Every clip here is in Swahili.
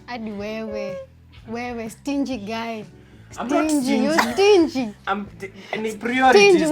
Hadi wewe stingy guy. Stingy. Any priorities.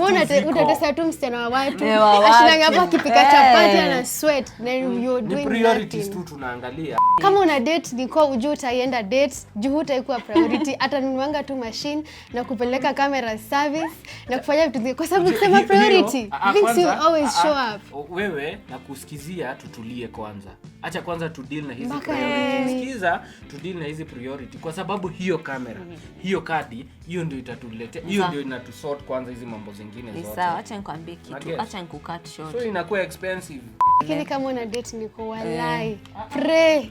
Utatesa tu msichana wa watu. Ashindanga hapa akipika chapati na sweat na you're doing priorities tu tunaangalia. Kama una date niko ujue utaienda date, juu utaikuwa priority. Hata nunuanga tu machine na kupeleka camera service na kufanya vitu zingine kwa sababu ukisema priority, things you always show up. Wewe na kusikizia tutulie kwanza. Acha kwanza tu deal na hizi priority. Sikiza tu deal na hizi priority kwa sababu hiyo camera, hiyo kadi, hiyo ndio itatuletea, hiyo ndio inatusort kwanza hizi mambo zingine zote. Sawa, acha nikwambie kitu, acha nikucut short. So inakuwa expensive. Lakini kama una date niko walai. Pray.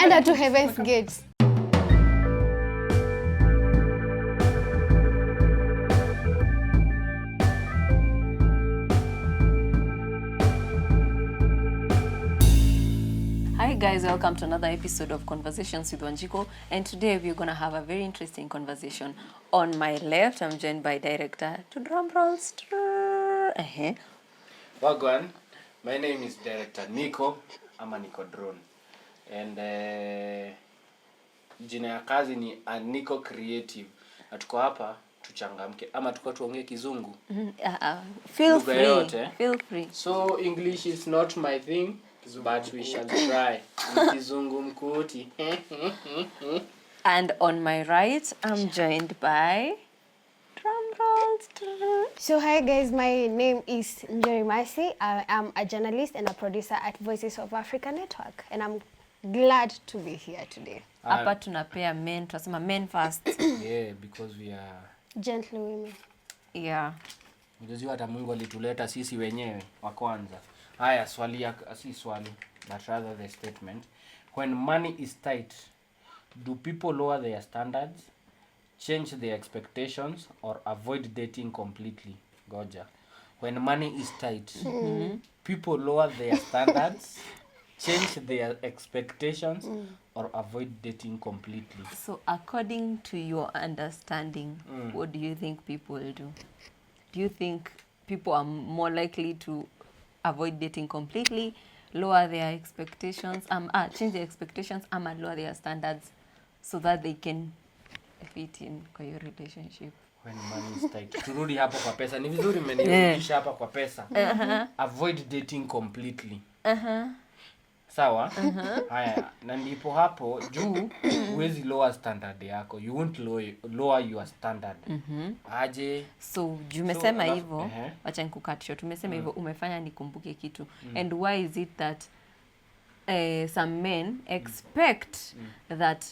Enda to heaven's gates. Hi guys, welcome to another episode of Conversations with Wanjiko, and today we're going to have a very interesting conversation. On my left, I'm joined by director to drum rolls. Wagwan, my name is director Nico, ama Nico Drone. And jina ya kazi ni Nico Creative. Na tuko hapa tuchangamke ama tuko tuongee kizungu. Feel free. So English is not my thing, but we shall try. Kizungu mkuti. And on my right, I'm joined by drum rolls. So hi guys, my name is Njeri Masi. I am a journalist and a producer at Voices of Africa Network, and I'm glad to be here today. Hapa tunapea men, tunasema men first. Yeah, because we are gentle women. Yeah. Unajua hata Mungu alituleta sisi wenyewe wa kwanza. Haya, si swali, but rather the statement. When money is tight, do people lower their standards, change their expectations, or avoid dating completely? Goja. When money is tight, people lower their standards, change their expectations, or avoid dating completely? So according to your understanding, what do you think people do? Do you think people are more likely to avoid dating completely, lower their expectations, change their expectations, lower their standards so that they can fit in kwa your relationship? When money is tight. Turudi hapo kwa pesa. Ni vizuri mmenirudisha hapa kwa pesa. Avoid dating completely. Sawa? Haya, na ndipo hapo juu huwezi lower standard yako. You won't lower your standard. Aje. So, umesema hivyo, wacha nikucut short. Umesema hivyo umefanya nikumbuke kitu. And why is it that some men expect that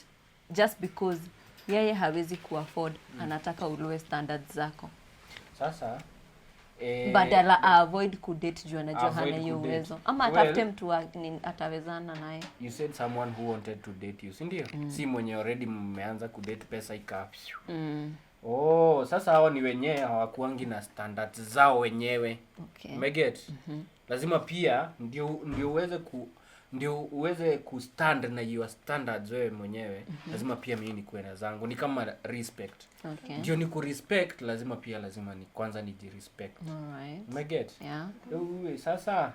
just because yeye hawezi kuafford anataka ulowe standards zako? Sasa badala avoid kudate juu anajua hana hiyo uwezo ama atafute mtu atawezana naye. You said someone who wanted to date you, si ndio? Si mwenye already mmeanza kudate pesa ika. Sasa hao ni wenyewe hawakuangi na standards zao wenyewe. Okay. Umeget? Lazima pia ndio uweze kustand na your standards wewe mwenyewe. Lazima pia mimi nikuwe na zangu. Ni kama respect. Okay. Ndio ni ku-respect, lazima ni kwanza niji-respect. Alright. Umeget? Yeah. Sasa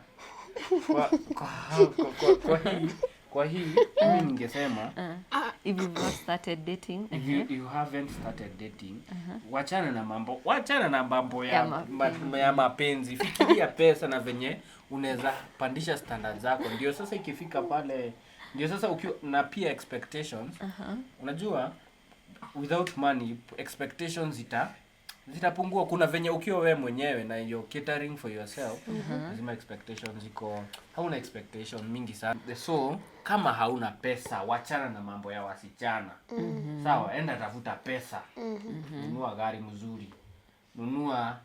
kwa hii mimi ningesema if you've not started dating, if you haven't started dating, wachana na mambo ya mapenzi. Fikiria pesa na venye unaweza pandisha standards zako. Ndio sasa ikifika pale, ndio sasa ukiwa na pia expectations. Unajua without money expectations zitapungua. Kuna venye ukiwa wewe mwenyewe na you're catering for yourself, lazima expectations ziko, hauna expectation mingi sana. So kama hauna pesa, wachana na mambo ya wasichana. Sawa, enda tafuta pesa. Nunua gari mzuri. Nunua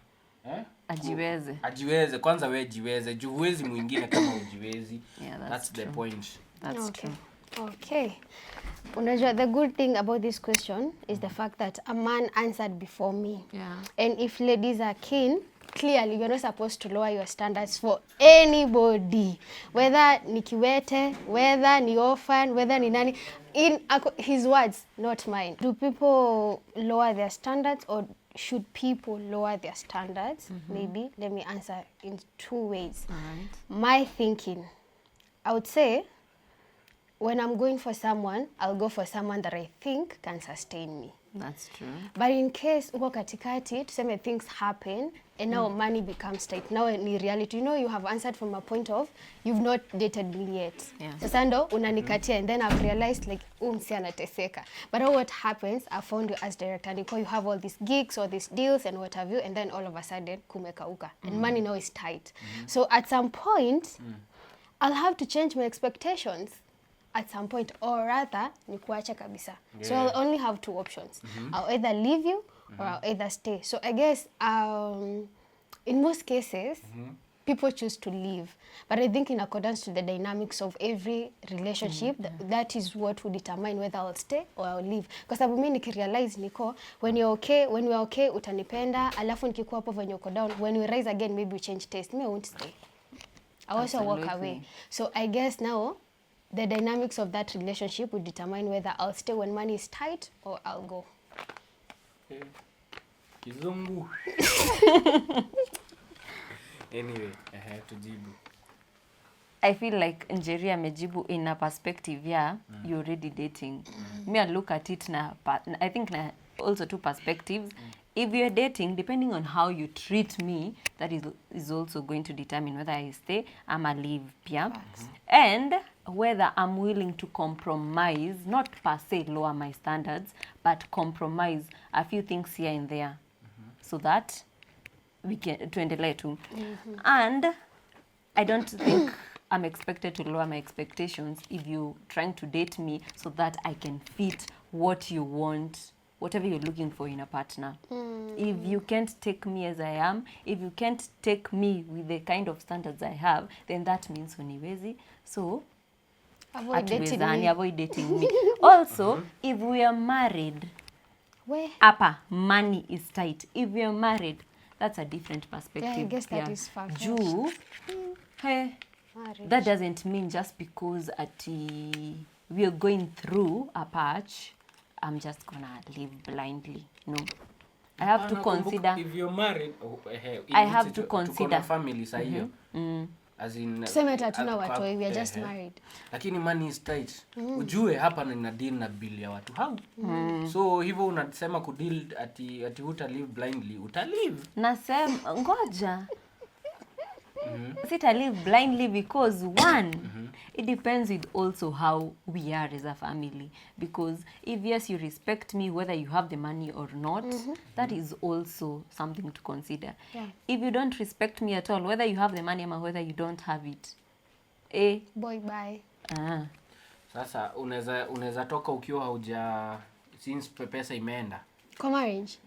ajiweze kwanza, wewe jiweze. Juu huwezi mwingine kama ujiwezi. Yeah, that's the point. That's true. Okay. Unajua, the good thing about this question is the fact that a man answered before me. Yeah. And if ladies are keen, clearly you're not supposed to lower your standards for anybody. Whether ni kiwete, whether ni orphan, whether ni nani. In his words, not mine. Do people lower their standards, or should people lower their standards? Maybe. Let me answer in two ways. All right. My thinking, I would say when I'm going for someone, I'll go for someone that I think can sustain me. That's true. But in case uko katikati, tuseme things happen and now money becomes tight. Now ni reality. You know, you have answered from a point of you've not dated me yet. Yeah. Sasa ndo unanikatia and then I've realized like msi anateseka. But now what happens, I found you as director and you have all these gigs or these deals and what have you, and then all of a sudden kumekauka and money now is tight. So at some point, I'll have to change my expectations. At some point, or rather ni kuacha kabisa. So I'll only have two options. I'll either leave you or I'll either stay. So I guess in most cases people choose to leave, but I think in accordance to the dynamics of every relationship, that is what will determine whether I'll stay or I'll leave. Kwa sababu mimi nikirealize niko when we are okay utanipenda, alafu nikikuwa hapo when uko down, when we rise again maybe we change taste, me I won't stay. I also walk away. So I guess now the dynamics of that relationship will determine whether I'll stay when money is tight or I'll go. Kizungu. Anyway, tujibu. I feel like Njeri amejibu in a perspective, you're already dating. Me, I look at it na, I think na also two perspectives. If you're dating, depending on how you treat me, that is also going to determine whether I stay, I'ma leave, yeah? And whether I'm willing to compromise, not per se lower my standards, but compromise a few things here and there, so that we can tuendelee tu. And I don't think I'm expected to lower my expectations if you're trying to date me so that I can fit what you want, whatever you're looking for in a partner. If you can't take me as I am, if you can't take me with the kind of standards I have, then that means uniwezi. So, Avoid dating hatuwezani, me. avoid dating me. Also, if we are married, Where? apa, money is tight. If we are married, that's a different perspective. Yeah, I guess that is far-fetched. Juu, hey, Marriage. that doesn't mean just because we are going through a patch, I'm just gonna live blindly. No. I have to consider. If you're married, I have to consider. Tuko na family saa hiyo. As in, Tuseme hatuna watoi, we are just married. Lakini money is tight. Ujue hapa nina deal na bill ya watu. How? So hivyo unasema kudeal ati huta live blindly, uta live. Nasema ngoja. Sita live blindly because one, it depends with also how we are as a family. Because if yes, you respect me whether you have the money or not, that is also something to consider. Yeah. If you don't respect me at all, whether you have the money or whether you don't have it, Boy, bye. Sasa unaweza toka ukiwa hauja since pesa imeenda. Kwa marriage?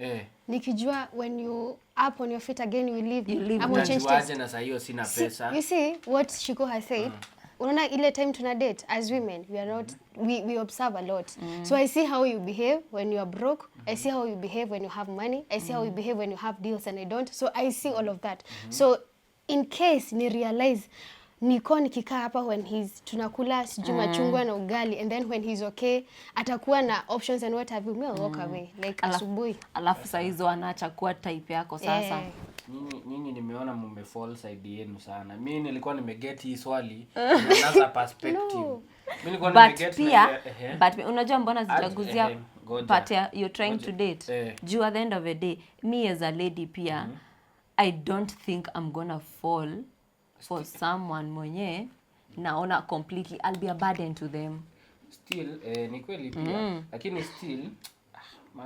Nikijua when you up on your feet again you leave. I'm gonna change taste. Na saa hiyo sina pesa. You see what Shiko has said? Unaona ile time tuna date as women, we are not we observe a lot. So I see how you behave when you are broke. I see how you behave when you have money. I see how you behave when you have deals and I don't. So I see all of that. So in case ni realize niko nikikaa hapa when he's tunakula sijui machungwa na ugali and then when he's okay atakuwa na options and what have you, me walk away like asubuhi. Alafu saa hizo anaacha kuwa type yako sasa. Nyinyi nimeona mume fall side yenu sana. Mimi nilikuwa nimeget hii swali another perspective. Mimi nilikuwa nimeget but unajua mbona zitaguzia but you're trying to date. Juu at the end of the day, me as a lady pia, I don't think I'm gonna fall for someone mwenye naona completely I'll be a burden to them. Still ni kweli pia lakini still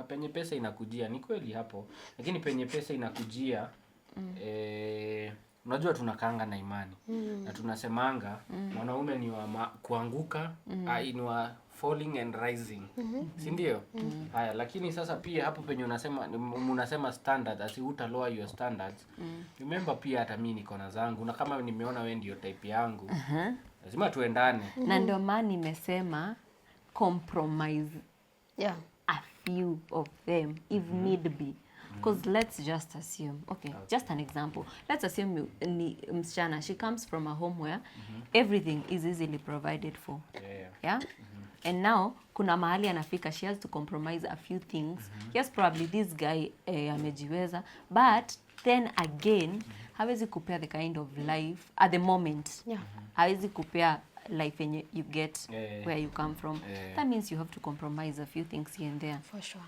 penye pesa inakujia ni kweli hapo, lakini penye pesa inakujia unajua tunakaanga na imani na tunasemanga mwanaume ni wa kuanguka ni wa falling and rising, si ndio? Haya, lakini sasa pia hapo penye unasema standard asi uta lower your standards. Remember pia hata mimi niko na zangu na kama nimeona wewe ndio type yangu lazima tuendane. Na ndio maana nimesema compromise a few of them if need be. Because let's just assume, okay, just an example. Let's assume ni msichana, she comes from a home where everything is easily provided for. Yeah? And now, kuna mahali anafika, she has to compromise a few things. Yes, probably this guy amejiweza, but then again, hawezi kupea the kind of life at the moment. Hawezi kupea life and you get where you come from. That means you have to compromise a few things here and there. For sure.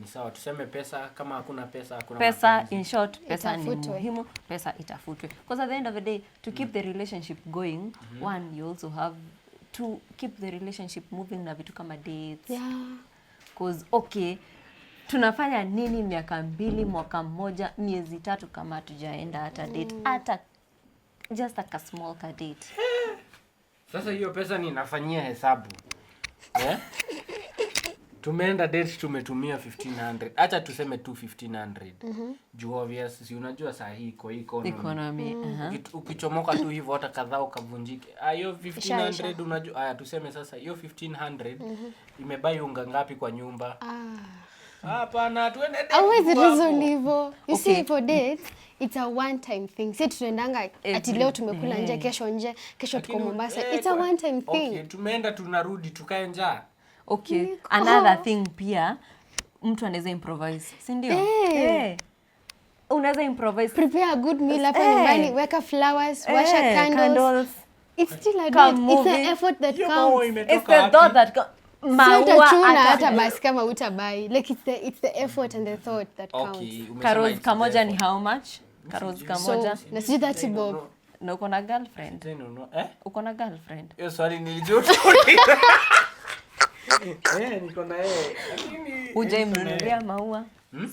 Ni sawa, tuseme pesa, kama hakuna pesa, hakuna Pesa, mapenzi. in short, pesa ni Itafutwe. muhimu, pesa itafutwe. Because at the end of the day, to keep the relationship going, one, you also have to keep the relationship moving na vitu kama dates. Yeah. Because, okay, tunafanya nini miaka 2, mwaka 1, miezi 3 kama hatujaenda hata date, hata just like a small date. Sasa hiyo pesa ninafanyia hesabu. Tumeenda date, tumetumia 1500. Acha tuseme tu 1500. Juu obvious, si unajua saa hii iko Economy. Ukichomoka tu hivyo hata kadhaa ukavunjike. Hiyo 1500 unajua. Haya tuseme sasa hiyo 1500 imebai unga ngapi kwa nyumba? Hapana, tuende date. Always reason hivyo. You see, for dates, it's a one time thing. Si tunaendanga ati leo tumekula nje, kesho nje, kesho tuko Mombasa. It's a one time thing. Okay, tumeenda tunarudi tukae njaa. Okay, another thing pia, mtu anaweza improvise, si ndio? Unaweza improvise. Prepare a good meal hapa nyumbani, weka flowers, washa candles. It's still a date. It's the effort that counts. It's the thought that Utachuna hata basi kama utabai. Like it's the effort and the thought that counts. Okay, Carols kamoja ni how much? Carols kamoja. So, na sijui 30 bob. Na uko na girlfriend? Uko na girlfriend? Hiyo swali nilijua. Niko na yeye. Lakini Hujamnunulia maua?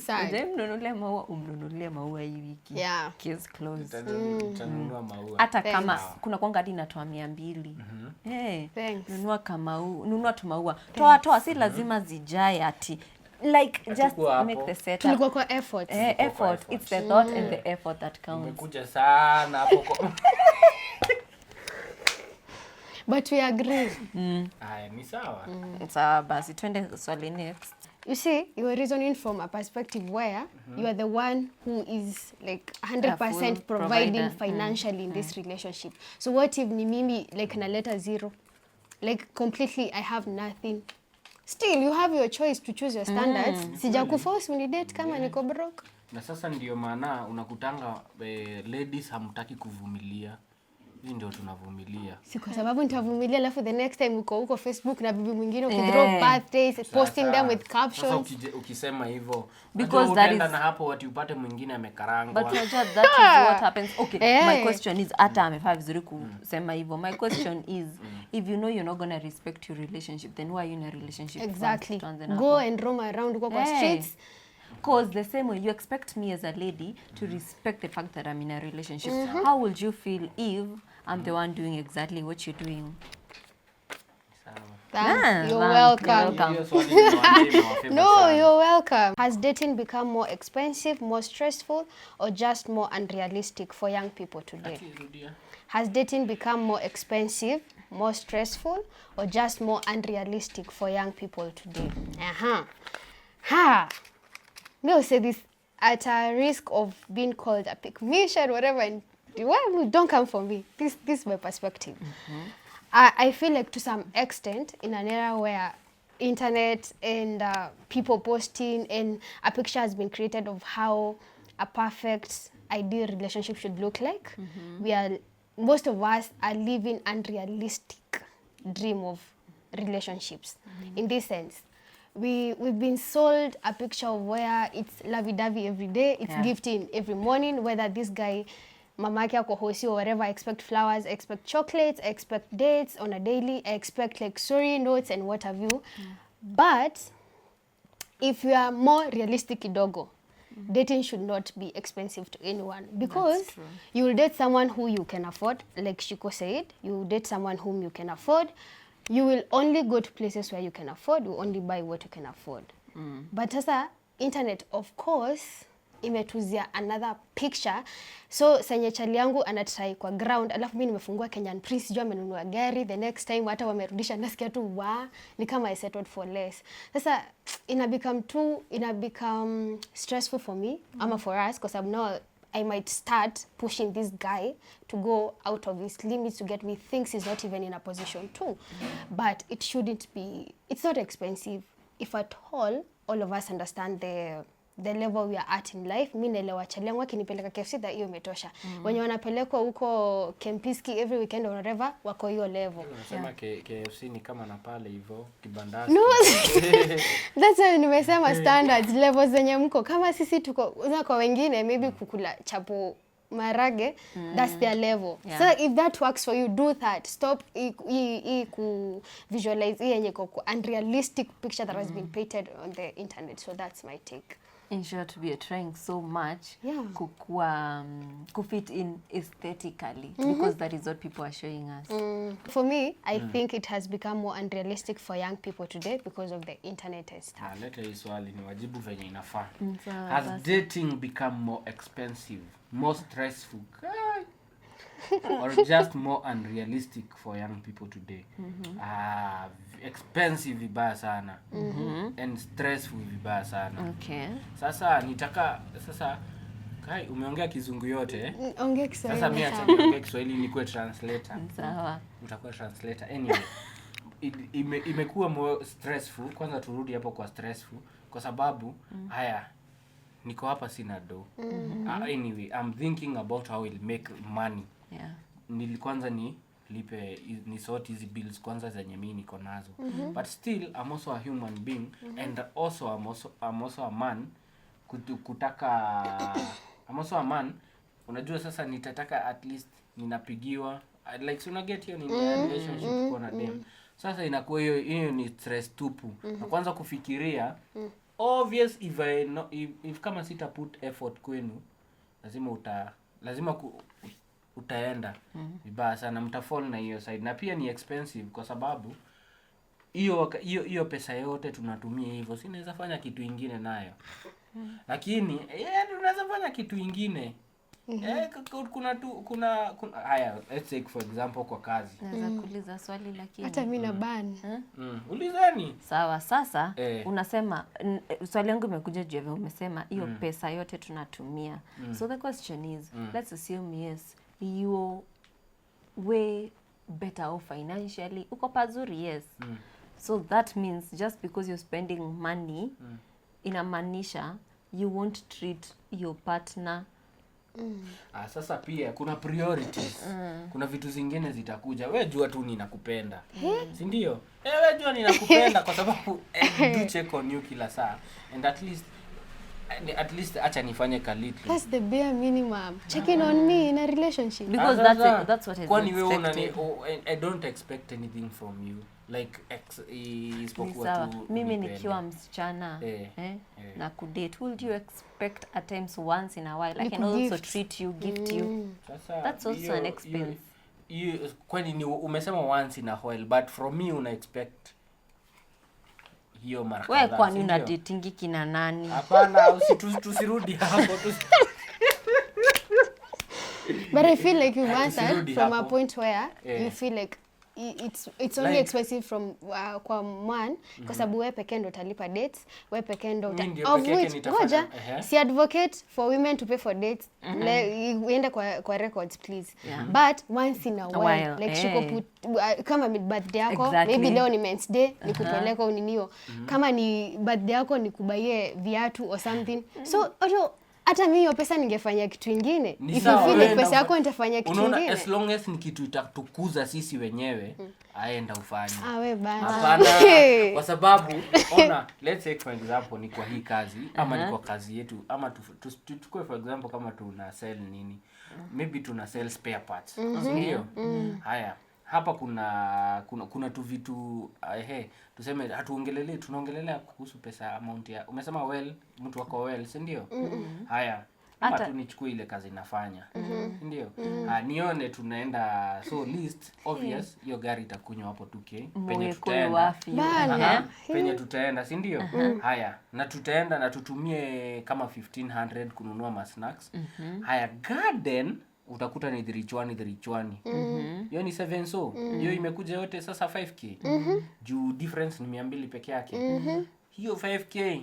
Sad. Hujamnunulia maua, umnunulie maua hii wiki. Yeah. Case closed. Utanunua maua. Hata kama kuna kwanga hadi natoa 200. Thanks. Nunua tu maua. Toa si lazima zijae ati. Like just make the setup. Tulikuwa kwa effort. Effort. It's the thought and the effort that counts. Umekuja sana hapo kwa. But we agree. Haya, ni sawa. Sawa basi twende swali next. You see, you are reasoning from a perspective where you are the one who is like 100% providing financially in this relationship. So what if ni mimi like naleta 0? Like completely I have nothing. Still you have your choice to choose your standards. Sija kuforce when you date kama niko broke. Na sasa ndio maana unakutanga ladies hamtaki kuvumilia. Hii ndio tunavumilia. Si kwa sababu nitavumilia alafu the next time uko huko Facebook na bibi mwingine ukidrop birthdays, posting them with captions. Sasa ukisema hivyo Because that is na hapo watu upate mwingine amekarangwa. But that is what happens. Okay, my question is hata amefaa vizuri kusema hivyo. My question is if you know you're not going to respect your relationship, then why are you in a relationship? Exactly. Go and roam around kwa streets. Because the same way you expect me as a lady to respect the fact that I'm in a relationship. How would you feel if I'm the one doing exactly what you're doing? You're welcome. No, you're welcome. Has dating become more expensive, more stressful, or just more unrealistic for young people today? Has dating become more expensive, more stressful, or just more unrealistic for young people today? Me will say this at a risk of being called a pick-me-shit, whatever. And well, don't come for me. This is my perspective. I feel like to some extent, in an era where internet and people posting and a picture has been created of how a perfect ideal relationship should look like, most of us are living unrealistic dream of relationships. In this sense, we've been sold a picture of where it's lovey-dovey every day, it's gifting every morning, whether this guy mamake ako hosi or whatever. I expect flowers, I expect chocolates, I expect dates on a daily, I expect like story notes and what have you. But if you are more realistic kidogo, dating should not be expensive to anyone, because you will date someone who you can afford, like Shiko said. You will date someone whom you can afford. You will only go to places where you can afford. You only buy what you can afford. But sasa internet, of course, imetuzia another picture. So senye chali yangu anatry kwa ground, alafu mimi nimefungua Kenyan Prince, jua amenunua gari, the next time hata wamerudisha nasikia tu ni kama I settled for less. Sasa ina become stressful for me, ama for us, because now I might start pushing this guy to go out of his limits to get me things he's not even in a position to. But it shouldn't be, it's not expensive. If at all of us understand the the level we are at in life. Mimi naelewa chali yangu akinipeleka KFC that hiyo imetosha. Wenye wanapelekwa huko Kempiski every weekend or whatever wako hiyo level. Unasema KFC ni kama na pale hivyo kibandasi. No. That's why nimesema standards levels zenye mko. Kama sisi tuko kwa wengine maybe kukula chapo marage, that's their level. Yeah. So if that works for you, do that. Stop ku visualize yenye ko unrealistic picture that has been painted on the internet. So that's my take. In short, we are trying so much Yeah. to fit in aesthetically because that is what people are showing us. For me, I think it has become more unrealistic for young people today because of the internet and stuff. Leta hii swali ni wajibu venye inafaa. Sawa, Has basi. dating become more expensive, more stressful, or just more unrealistic for young people today? Expensive vibaya sana and stressful vibaya sana. Okay. Sasa Kai, umeongea kizungu yote eh? Ongea Kiswahili. Sasa mimi acha niongee Kiswahili nikuwe translator. Sawa. Utakuwa translator. Anyway, imekuwa more stressful. Kwanza turudi hapo kwa stressful kwa sababu haya niko hapa sina do. Anyway, I'm thinking about how I'll make money. Yeah. Kwanza ni sort hizi bills kwanza zenye mimi niko nazo. But still I'm also a human being and also I'm also a man I'm also a man. Unajua sasa nitataka at least ninapigiwa like so get hiyo ni relationship kwa na dem. Sasa inakuwa hiyo ni stress tupu. Na kwanza kufikiria obvious if kama sita put effort kwenu lazima utaenda vibaya sana, mtafall na hiyo side. Na pia ni expensive kwa sababu hiyo pesa yote tunatumia hivyo, si naweza fanya kitu kingine nayo. Lakini tunaweza fanya kitu kingine. Kuna haya, let's take for example kwa kazi. Naweza kuuliza swali lakini. Hata mimi na ban. Ulizani. Sawa, sasa unasema swali yangu imekuja juu ya umesema hiyo pesa yote tunatumia. So the question is, let's assume yes, you way better off financially. Uko pazuri, yes. So that means just because you're spending money inamaanisha you won't treat your partner. Sasa pia kuna priorities. Kuna vitu zingine zitakuja. Wewe jua tu ninakupenda. Si ndio? Wewe jua ninakupenda kwa sababu do check on you kila saa. And at least acha nifanye little. That's the bare minimum. Checking on me in a relationship. Because that's what is kwani wewe expected. I don't expect anything from you. Like Sawa, mimi nikiwa msichana na kudate, would you expect at times once in a while I can also treat you, gift you? That's also an expense. Kwani umesema once in a while, but from me una expect hiyo mara kadhaa. Wewe kwani una dating kina nani? Hapana, tusirudi hapo. But I feel like you've answered from a point where you feel like it's only like, expensive from kwa man kwa sababu wewe pekee ndo utalipa dates, wewe pekee ndo ngoja si advocate for women to pay for dates. Uende kwa records please. But once in a while like shiko put kama birthday yako maybe leo ni men's day nikupeleka uninio kama ni birthday yako nikubaie viatu or something. So hata mimi hiyo pesa ningefanya kitu kingine. If you feel like pesa yako nitafanya kitu kingine. Unaona, as long as ni kitu itatukuza sisi wenyewe, aenda ufanye. Wewe bana. Hapana. Kwa sababu ona, let's say for example ni kwa hii kazi ama ni kwa kazi yetu ama tuchukue for example kama tuna sell nini. Maybe tuna sell spare parts. Ndio? Haya. Hapa kuna tu vitu tuseme tunaongelelea kuhusu pesa amount ya umesema mtu wako si ndio? Haya, hata tu nichukue ile kazi nafanya. Ndio? Nione tunaenda so least obvious hiyo gari itakunywa hapo 2K penye tutaenda. Penye tutaenda, si ndio? Haya, na tutaenda na tutumie kama 1500 kununua ma snacks. Haya, garden utakuta ni dhirichwani. Hiyo ni 7 so. Hiyo imekuja yote sasa 5K. Juu difference ni 200 peke yake. Hiyo 5K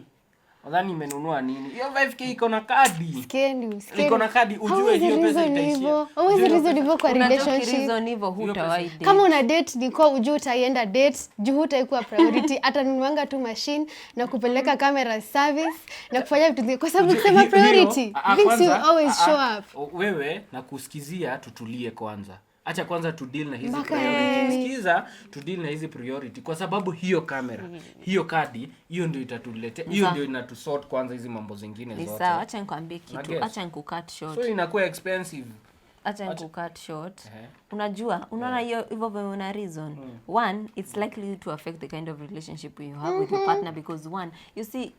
Nadhani nimenunua nini? Hiyo 5k iko na kadi. Skendi. Iko na kadi ujue hiyo pesa itaishia. Hauwezi reason hivyo kwa Unataka relationship. reason hivyo hutawahi date. Kama una date niko ujue utaenda date, juu hutaikuwa priority. Hata nunuanga tu machine na kupeleka camera service na kufanya vitu zingine kwa sababu ukisema priority, things will always show up. Wewe na kusikizia tutulie kwanza. Acha kwanza tu deal na hizi Mpaka priority. Sikiza tu deal na hizi priority kwa sababu hiyo kamera, hiyo kadi, hiyo ndio itatuletea, hiyo ndio inatusort kwanza hizi mambo zingine zote. Ni sawa, acha nikwambie kitu. Nugget. Acha nikucut short. So inakuwa expensive. Acha nikucut short. Unajua, unaona hiyo hivyo una reason. One, it's likely to affect the kind of relationship you have with your partner because one, you see,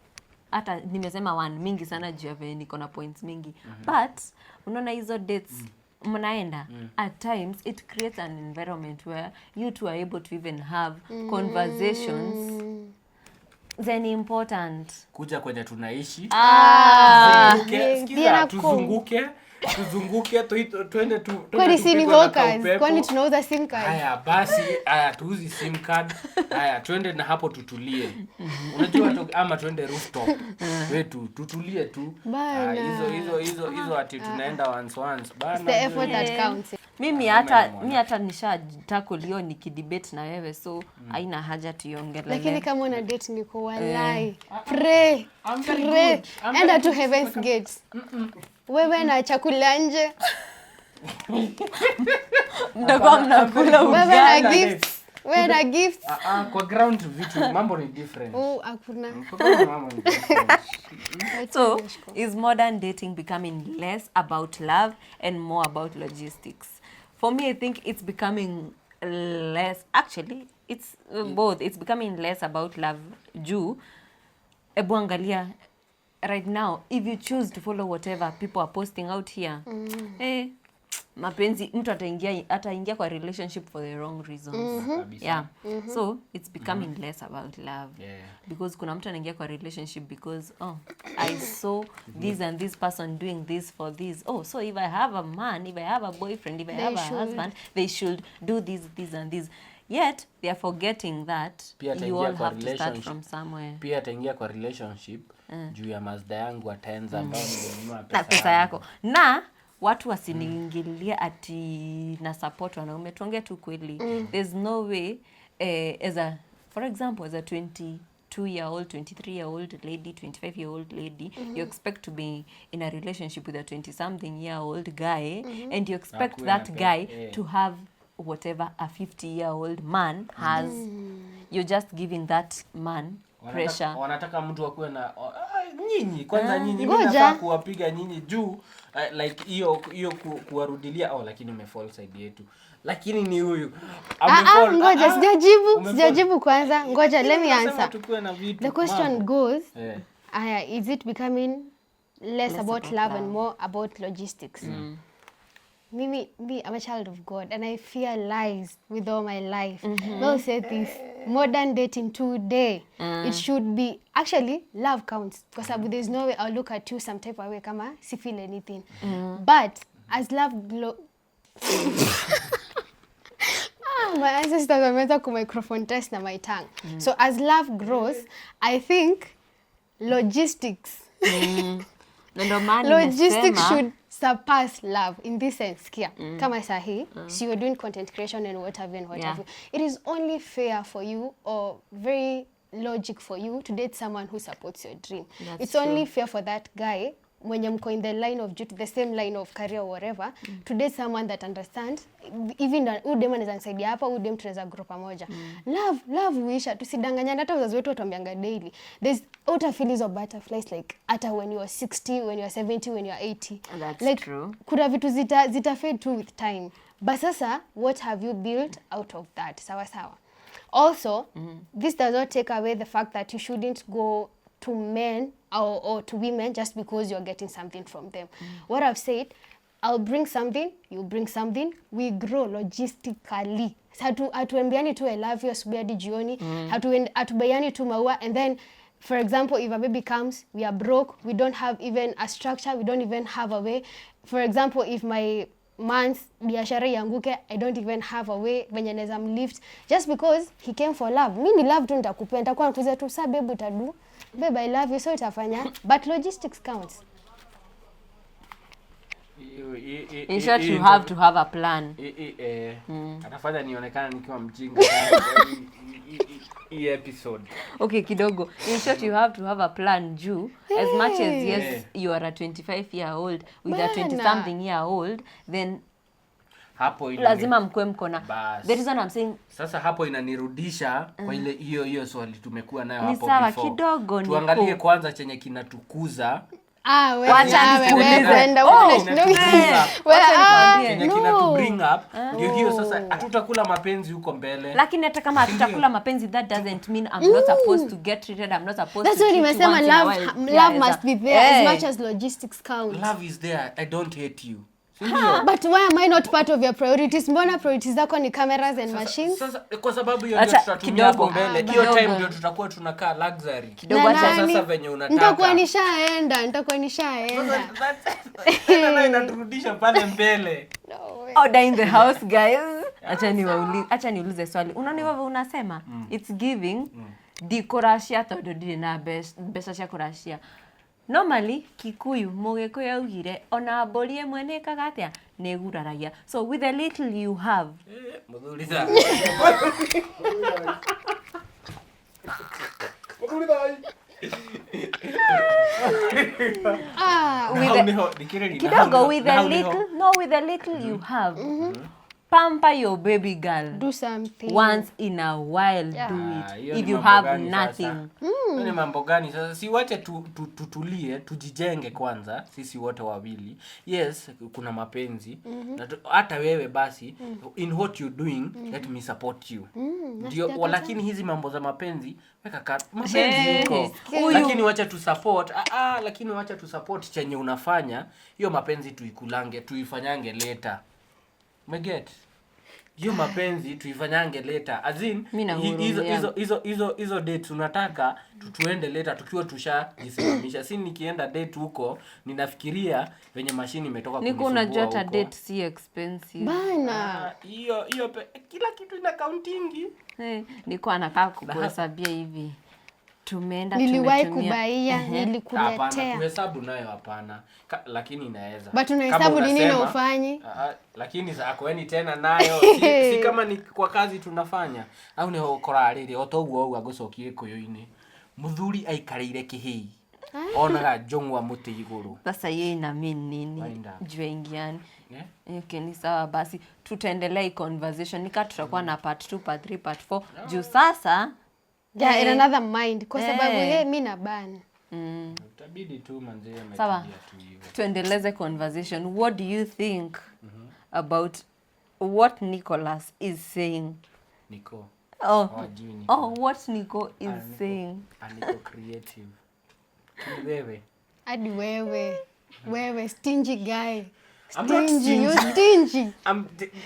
hata nimesema one mingi sana juu ya vile niko na points mingi. But unaona hizo dates mnaenda at times it creates an environment where you two are able to even have conversations then important. Kuja kwenye tunaishi. Sikiza, tuzunguke twende tu. Kwani si ni hawkers? Kwani tunauza sim card? Haya basi, tuuzi sim card. Haya twende na hapo tutulie. Unajua ama twende rooftop. Wetu tutulie tu. Hizo ati tunaenda once bana. The effort that counts. Mimi hata nishatakoliyo nikidebate na wewe so haina haja tuiongelele. Lakini kama una date niko walai. Pray. Enda to heaven's gates. Wewe na chakula nje. Mtakuwa mnakula Wewe na gifts. Wewe na gifts. Kwa ground vitu mambo ni different. Hakuna. Mambo ni different. So, is modern dating becoming less about love and more about logistics? For me, I think it's becoming less. Actually, it's both. It's becoming less about love. Juu, ebu angalia, right now, if you choose to follow whatever people are posting out here, mapenzi mtu ataingia kwa relationship for the wrong reasons. So it's becoming less about love. Because kuna mtu anaingia kwa relationship because I saw this and this person doing this for this. So if I have a man, if I have a boyfriend, if I have a husband, they should do this and this. Yet they are forgetting that you all have to start from somewhere. Pia ataingia kwa relationship juu ya Mazda yangu ataenza ambao nilinunua pesa yako. Na watu wasiniingilia ati na support wanaume. Tuongee tu kweli. There's no way for example as a 22-year-old, 23-year-old lady, 25-year-old lady, you expect to be in a relationship with a 20-something-year-old guy and you expect that guy to have whatever a 50-year-old man has. You're just giving that man pressure. Wanataka mtu akuwe na nyinyi kwanza nyinyi mimi nafaa kuwapiga nyinyi juu like hiyo kuwarudilia lakini umefall side yetu. Lakini ni huyu. Ngoja sijajibu kwanza. Ngoja let me answer. The question goes, is it becoming less about love and more about logistics? Me, I'm a child of God and I fear lies with all my life. Well said this. Modern dating today, it should be, actually, love counts. Because there's no way I'll look at you some type of way, kama, si feel anything. But as love my ancestors wameweza microphone test na my tongue. So as love grows, I think logistics should surpass love in this sense kia. Kama sahi, so you're doing content creation and what have you. It is only fair for you or very logic for you to date someone who supports your dream. It's only fair for that guy when you're in the line of duty, the same line of career or whatever, to date someone that understands, even udem anaweza nisaidia hapa, udem tunaweza grow pamoja. Love huisha, tusidanganyane. Hata wazazi wetu watuambianga daily. There's outer feelings of butterflies like hata when you are 60, when you are 70, when you are 80. That's like, true. Kuna vitu zita fade too with time. But sasa, what have you built out of that? Sawa sawa. Also, this does not take away the fact that you shouldn't go to men or to women just because you're getting something from them. What I've said, I'll bring something, you bring something, we grow logistically. Hatuambiani tu I love you asubuhi hadi jioni, hatubaiani tu maua, and then for example if a baby comes, we are broke, we don't have even a structure, we don't even have a way. For example, if my man's biashara yanguke, I don't even have a way venye naweza mlift just because he came for love. Mimi ni love tu nitakupenda kwa kuza tu sababu utadu babe I love you, so itafanya, but logistics counts. In short, you have to have a plan. Atafanya nionekana nikiwa mjinga hii episode. Okay, kidogo. In short, you have to have a plan, Ju. As much as yes, you are a 25-year-old with a 20-something-year-old, then hapo lazima mkwe mkona. The reason I'm saying sasa hapo inanirudisha kwa ile hiyo swali tumekuwa nayo hapo before. Ni sawa kidogo. Tuangalie kwanza chenye kinatukuza. Kinatu bring up ndio hiyo sasa hatutakula mapenzi huko mbele. Lakini hata kama hatutakula mapenzi, that doesn't mean I'm not supposed to get treated, I'm not supposed that's to treat you. That's what love must be there as much as logistics count. Love is there. I don't hate you. But why am I not part of your priorities? Mbona priorities zako ni cameras and machines? Sasa kwa sababu hiyo ndio tutatumia hapo mbele. Hiyo time ndio tutakuwa tunakaa luxury. Kidogo sasa venye unataka. Nitakuwa nishaenda. Tena inaturudisha pale mbele. Order in the house, guys. Acha niulize swali. Unaona wewe unasema it's giving dikorashia todo ndire na mbeca cia kurashia. Normally Kikuyu Mugikuyu augire ona mburi ĩmwe nĩkaga atia nĩguraragia. So with the little you have muthuriza with the little you have, pamper your baby girl. Do something once in a while. Do it if you have nothing. Ni mambo gani sasa? Si wache tutulie, tujijenge kwanza sisi wote wawili. Yes, kuna mapenzi. Na hata wewe basi in what you doing, let me support you. Ndio, lakini hizi mambo za mapenzi weka mapenzi huko. Lakini wacha tu support. Lakini wacha tu support chenye unafanya. Hiyo mapenzi tuikulange, tuifanyange later. Umeget? Hiyo mapenzi tuifanyange later. As in hizo dates unataka tuende later tukiwa tushajisimamisha. Si nikienda date huko ninafikiria venye mashini imetoka kunisumbua huko. Niko unajua hata date si expensive. Bana. Hiyo kila kitu ina counting. Niko anakaa kuhesabia hivi. Tumeenda niliwahi kubaia, nilikuletea. Hapana, kuhesabu nayo hapana. Lakini inaweza. But unahesabu nini na ufanye? Lakini akweni tena nayo si kama ni kwa kazi tunafanya. Au ni ukora riri otoguo au agucokie kuyo-ini. Muthuri aikarire kihii. Onaga njongwa muti iguru. Sasa yeye na mimi nini? Jue ingiani. Okay, ni sawa basi. Tutaendelea hii conversation. Nika tutakuwa na part 2, part 3, part 4. Juu sasa in another mind kwa sababu yeye mimi na ban. Utabidi tu manze ametulia tu hivyo. Tuendeleze conversation. What do you think about what Nicholas is saying? Nico. What Nico is saying? Nico creative. Wewe. Hadi wewe stingy guy. I'm not stingy. You stingy.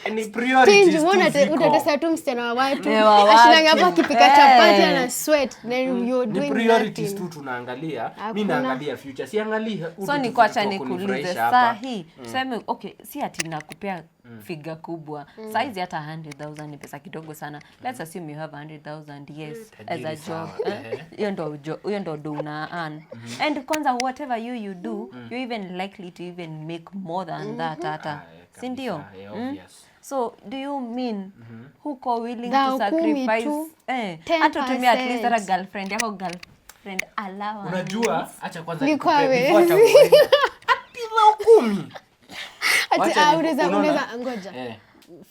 Any priorities stingy. Utatesa tu msichana wa watu. Ashilanga hapa kipika chapati na sweat. Then you're doing the priorities tu tunaangalia. Mimi naangalia future. Siangalia so ni kwacha nikuulize sahi. Tuseme okay, si ati nakupea figure kubwa. Size hata 100,000 ni pesa kidogo sana. Let's assume you have 100,000 yes as a job. Hiyo ndo do una earn. And kwanza whatever you do, you even likely to even make more than that hata. Si ndio? So do you mean huko willing to sacrifice hata tumia at least a girlfriend yako girlfriend allowance. Unajua acha kwanza nikupe before atiwa 10. Ati unaweza ngoja.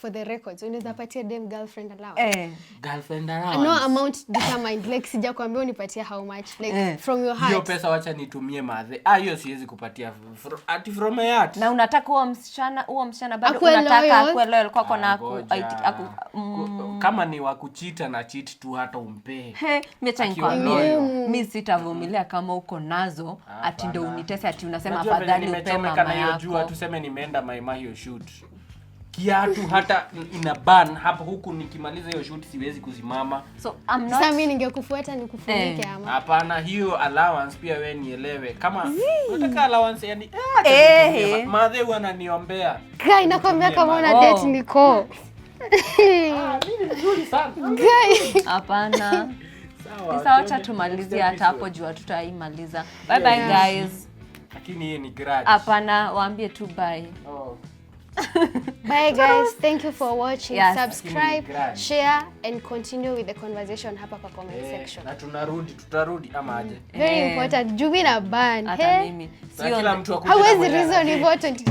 For the records, unaweza patia dem girlfriend allowance. Girlfriend allowance. No amount determined. Like sija kuambia unipatia how much like from your heart. Hiyo pesa wacha nitumie madhe. Hiyo siwezi kupatia from my heart. Na unataka huo msichana bado unataka akue loyal kwako na kama ni wa kuchita na cheat tu hata umpe. Mimi sitavumilia kama uko nazo ati ndio unitese ati unasema afadhali upe mama yako. Tuseme nimeenda my hiyo shoot. Kiatu hata ina ban hapo huku nikimaliza hiyo shoot siwezi kusimama. So I'm not. Sasa mimi ningekufuata nikufunike ama. Hapana, hiyo allowance pia wewe nielewe. Kama unataka allowance yani madhe wananiombea. Guy nakwambia kama una date niko. Mimi nzuri sana. Guy. Hapana. Sasa wacha tumalizie hata hapo juu tutaimaliza. Bye bye guys. Lakini hii ni grudge. Hapana, waambie tu bye. Bye guys, thank you for watching. Yes. Subscribe, share and continue with the conversation hapa kwa comment section. Na tutarudi ama aje? Very important. Jubi na ban. Hata mimi. Kila mtu akuje. Hawezi reason important.